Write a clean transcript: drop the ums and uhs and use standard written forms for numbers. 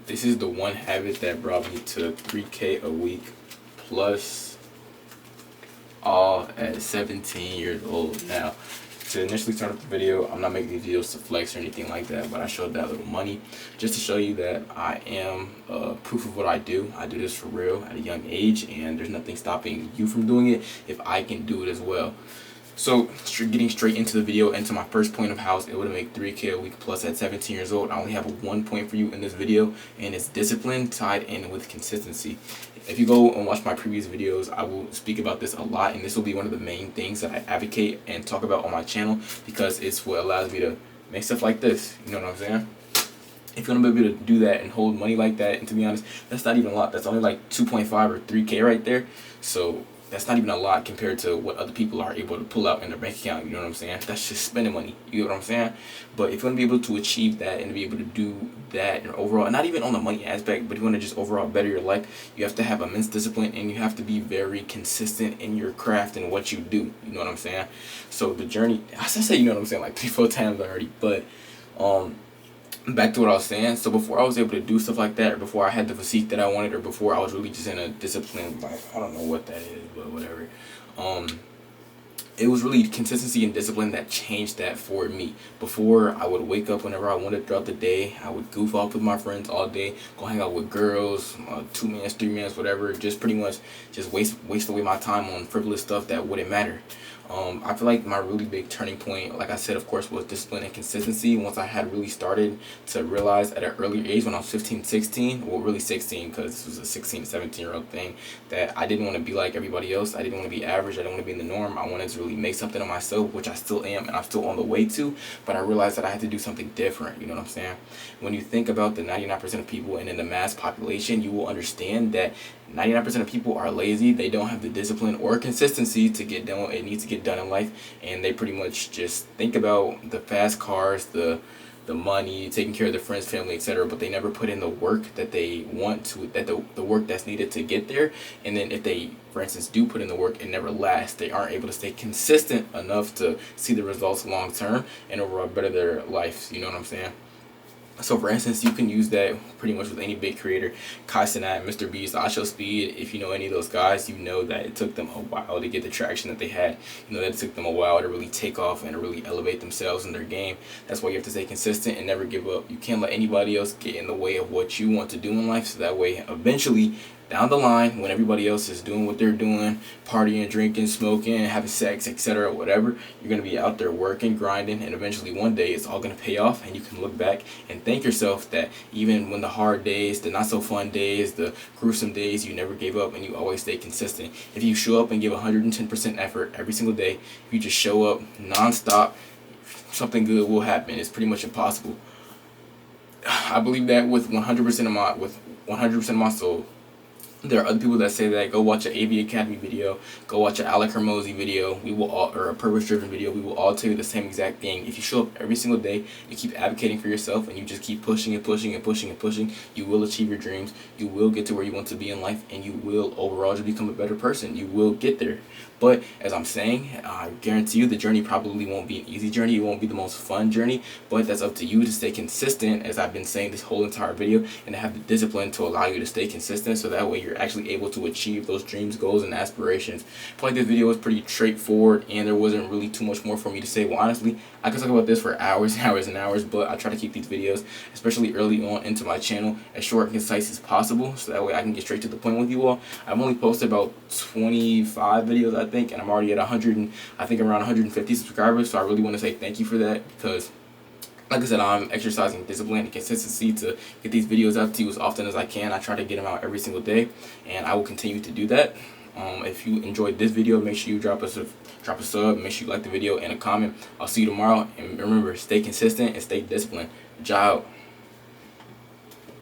This is the one habit that brought me to 3K a week plus, all at 17 years old. Now, to initially start up the video, I'm not making these videos to flex or anything like that, but I showed that little money just to show you that I am proof of what I do. I do this for real at a young age, and there's nothing stopping you from doing it if I can do it as well. So, getting straight into the video, into my first point of how I was able to make 3K a week plus at 17 years old, I only have one point for you in this video, and it's discipline tied in with consistency. If you go and watch my previous videos, I will speak about this a lot, and this will be one of the main things that I advocate and talk about on my channel, because it's what allows me to make stuff like this. You know what I'm saying? If you're gonna be able to do that and hold money like that, and to be honest, that's not even a lot. That's only like 2.5 or 3K right there. So that's not even a lot compared to what other people are able to pull out in their bank account. You know what I'm saying? That's just spending money. You know what I'm saying? But if you want to be able to achieve that and to be able to do that and overall, not even on the money aspect, but you want to just overall better your life, you have to have immense discipline, and you have to be very consistent in your craft and what you do. You know what I'm saying? So the journey, I say, you know what I'm saying, like 3-4 times already, but back to what I was saying. So before I was able to do stuff like that, or before I had the physique that I wanted, or before I was really just in a disciplined life, I don't know what that is, but whatever. It was really consistency and discipline that changed that for me. Before, I would wake up whenever I wanted throughout the day. I would goof off with my friends all day, go hang out with girls, 2 minutes, 3 minutes, whatever. Just pretty much just waste away my time on frivolous stuff that wouldn't matter. I feel like my really big turning point, like I said, of course, was discipline and consistency. Once I had really started to realize at an early age, when I was 15, 16, well, really 16, because this was a 16, 17-year-old thing, that I didn't want to be like everybody else. I didn't want to be average. I didn't want to be in the norm. I wanted to really make something of myself, which I still am, and I'm still on the way to, but I realized that I had to do something different. You know what I'm saying? When you think about the 99% of people and in the mass population, you will understand that 99% of people are lazy. They don't have the discipline or consistency to get done what it needs to get done in life, and they pretty much just think about the fast cars, the money, taking care of their friends, family, etc., but they never put in the work that they want to, that the work that's needed to get there. And then if they, for instance, do put in the work, it never lasts. They aren't able to stay consistent enough to see the results long term and overall better their lives. You know what I'm saying? So for instance, you can use that pretty much with any big creator. Kai Cenat, Mr. Beast, IShowSpeed. If you know any of those guys, you know that it took them a while to get the traction that they had. You know that it took them a while to really take off and to really elevate themselves in their game. That's why you have to stay consistent and never give up. You can't let anybody else get in the way of what you want to do in life, so that way eventually down the line, when everybody else is doing what they're doing, partying, drinking, smoking, having sex, etc., whatever, you're going to be out there working, grinding, and eventually one day it's all going to pay off, and you can look back and thank yourself that even when the hard days, the not so fun days, the gruesome days, you never gave up and you always stay consistent. If you show up and give 110% effort every single day, if you just show up non-stop, something good will happen. It's pretty much impossible. I believe that with 100% of my soul. There are other people that say that. Go watch an AV Academy video. Go watch an Alec Hermosi video. We will all, or a purpose-driven video. We will all tell you the same exact thing. If you show up every single day, you keep advocating for yourself, and you just keep pushing and pushing and pushing and pushing, you will achieve your dreams. You will get to where you want to be in life, and you will overall just become a better person. You will get there. But as I'm saying, I guarantee you the journey probably won't be an easy journey. It won't be the most fun journey, but that's up to you to stay consistent, as I've been saying this whole entire video, and to have the discipline to allow you to stay consistent, so that way you're actually able to achieve those dreams, goals, and aspirations. I feel like this video was pretty straightforward, and there wasn't really too much more for me to say. Well, honestly, I could talk about this for hours and hours and hours, but I try to keep these videos, especially early on into my channel, as short and concise as possible, so that way I can get straight to the point with you all. I've only posted about 25 videos, I think, and I'm already at 100, I think around 150 subscribers, so I really want to say thank you for that, because like I said, I'm exercising discipline and consistency to get these videos out to you as often as I can. I try to get them out every single day, and I will continue to do that. If you enjoyed this video, make sure you drop a sub, make sure you like the video and a comment. I'll see you tomorrow, and remember, stay consistent and stay disciplined. Ciao.